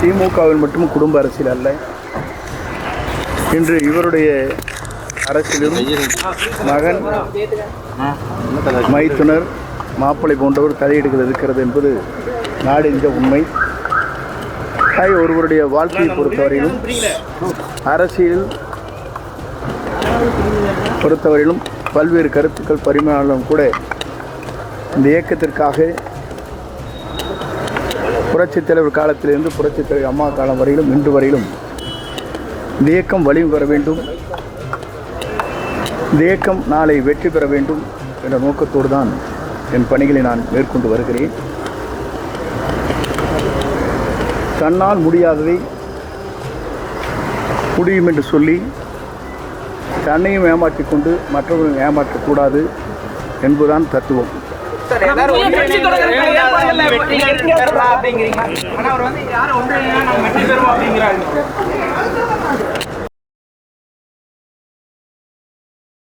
திமுகவில் மட்டும் குடும்ப அரசியல் அல்ல, இன்று இவருடைய அரசியலும் மகன், மைத்துனர், மாப்பிள்ளை போன்றவர் தலையீடுகள் இருக்கிறது என்பது நாடெஞ்ச உண்மை. ஒருவருடைய வாழ்க்கையை பொறுத்தவரையிலும், அரசியல் பொறுத்தவரையிலும் பல்வேறு கருத்துக்கள் பரிமாணம் கூட இந்த இயக்கத்திற்காக புரட்சித் தலைவர் காலத்திலிருந்து புரட்சித் தலைவர் அம்மா காலம் வரையிலும் இன்று வரையிலும் இந்த இயக்கம் வலிமை பெற வேண்டும், இந்த இயக்கம் நாளை வெற்றி பெற வேண்டும் என்ற நோக்கத்தோடு தான் என் பணிகளை நான் மேற்கொண்டு வருகிறேன். தன்னால் முடியாததை முடியும் என்று சொல்லி தன்னையும் ஏமாற்றிக் கொண்டு மற்றவர்களும் ஏமாற்றக்கூடாது என்பதுதான் தத்துவம்.